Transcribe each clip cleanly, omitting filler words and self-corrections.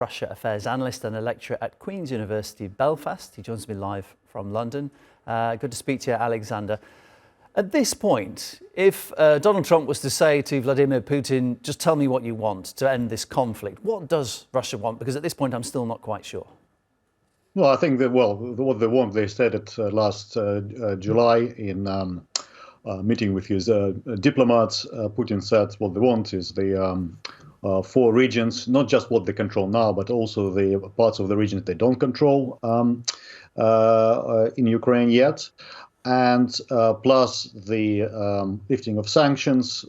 Russia Affairs Analyst and a lecturer at Queen's University, Belfast. He joins me live from London. Good to speak to you, Alexander. At this point, if Donald Trump was to say to Vladimir Putin, just tell me what you want to end this conflict, what does Russia want? Because at this point, I'm still not quite sure. Well, I think that, what they want, they said it last July in meeting with his diplomats. Putin said what they want is the 4 regions, not just what they control now, but also the parts of the regions they don't control in Ukraine yet. And plus the lifting of sanctions,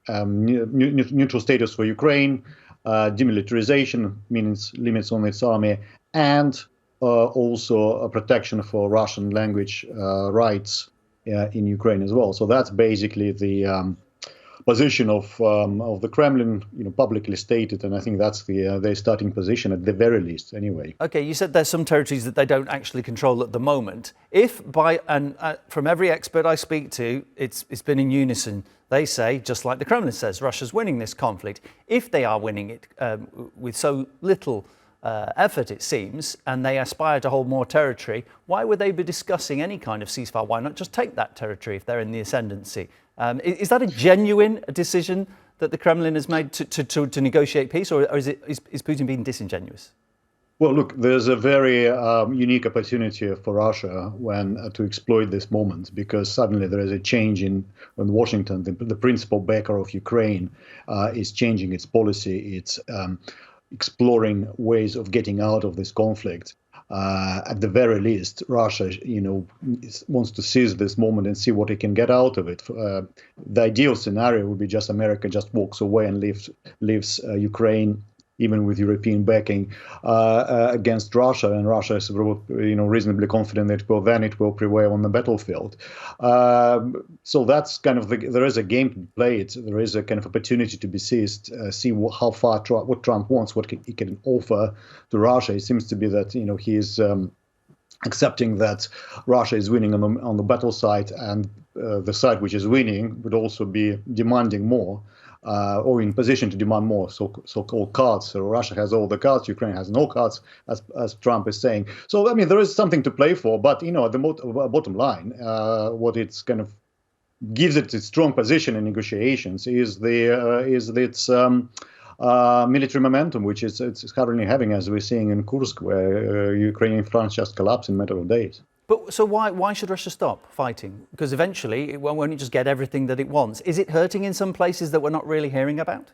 neutral status for Ukraine, demilitarization, means limits on its army, and also a protection for Russian language rights in Ukraine as well. So that's basically the position of the Kremlin, publicly stated, and I think that's their starting position at the very least, anyway. Okay, you said there's some territories that they don't actually control at the moment. If from every expert I speak to, it's been in unison. They say, just like the Kremlin says, Russia's winning this conflict. If they are winning it with so little effort, it seems, and they aspire to hold more territory, why would they be discussing any kind of ceasefire? Why not just take that territory if they're in the ascendancy? Is that a genuine decision that the Kremlin has made to negotiate peace, or is Putin being disingenuous? Well, look, there's a very unique opportunity for Russia to exploit this moment, because suddenly there is a change in Washington. The principal backer of Ukraine is changing its policy. It's exploring ways of getting out of this conflict. At the very least, Russia, wants to seize this moment and see what it can get out of it. The ideal scenario would be just America just walks away and leaves Ukraine, even with European backing, against Russia, and Russia is, reasonably confident that it will prevail on the battlefield. So that's kind of there is a game to play. There is a kind of opportunity to be seized. See how far what Trump wants, what he can offer to Russia. It seems to be that he is accepting that Russia is winning on the battle side, and the side which is winning would also be demanding more. Or in position to demand more so-called cards. So Russia has all the cards, Ukraine has no cards, as Trump is saying. So I mean, there is something to play for, but at the bottom line, what it's kind of gives it its strong position in negotiations is its military momentum, which it's currently having, as we're seeing in Kursk, where Ukrainian fronts just collapsed in a matter of days. But so why should Russia stop fighting? Because eventually it won't just get everything that it wants. Is it hurting in some places that we're not really hearing about?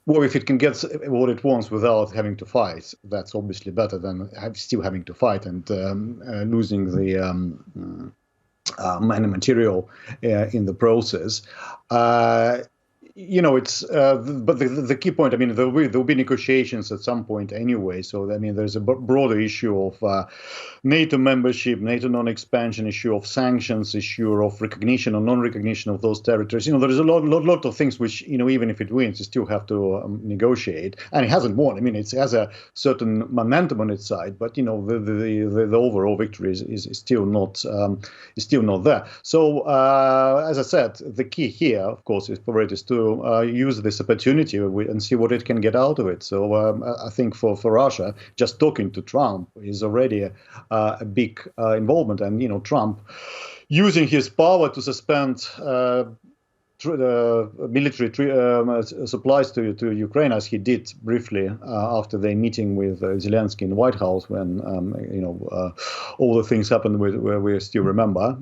Well, if it can get what it wants without having to fight, that's obviously better than still having to fight and losing the material in the process. It's but the key point. I mean, there will be negotiations at some point anyway. So I mean, there's a broader issue of NATO membership, NATO non-expansion, issue of sanctions, issue of recognition or non-recognition of those territories. There is a lot of things which even if it wins, you still have to negotiate. And it hasn't won. I mean, it has a certain momentum on its side, but the overall victory is still not there. So as I said, the key here, of course, is to use this opportunity and see what it can get out of it. So I think for Russia, just talking to Trump is already a big involvement. And, Trump using his power to suspend military supplies to Ukraine, as he did briefly after their meeting with Zelensky in the White House, when all the things happened where we still remember.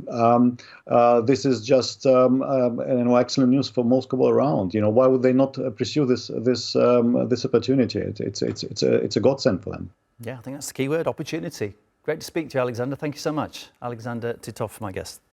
This is just excellent news for Moscow all around. Why would they not pursue this opportunity? It's a godsend for them. Yeah, I think that's the key word: opportunity. Great to speak to you, Alexander. Thank you so much, Alexander Titov, my guest.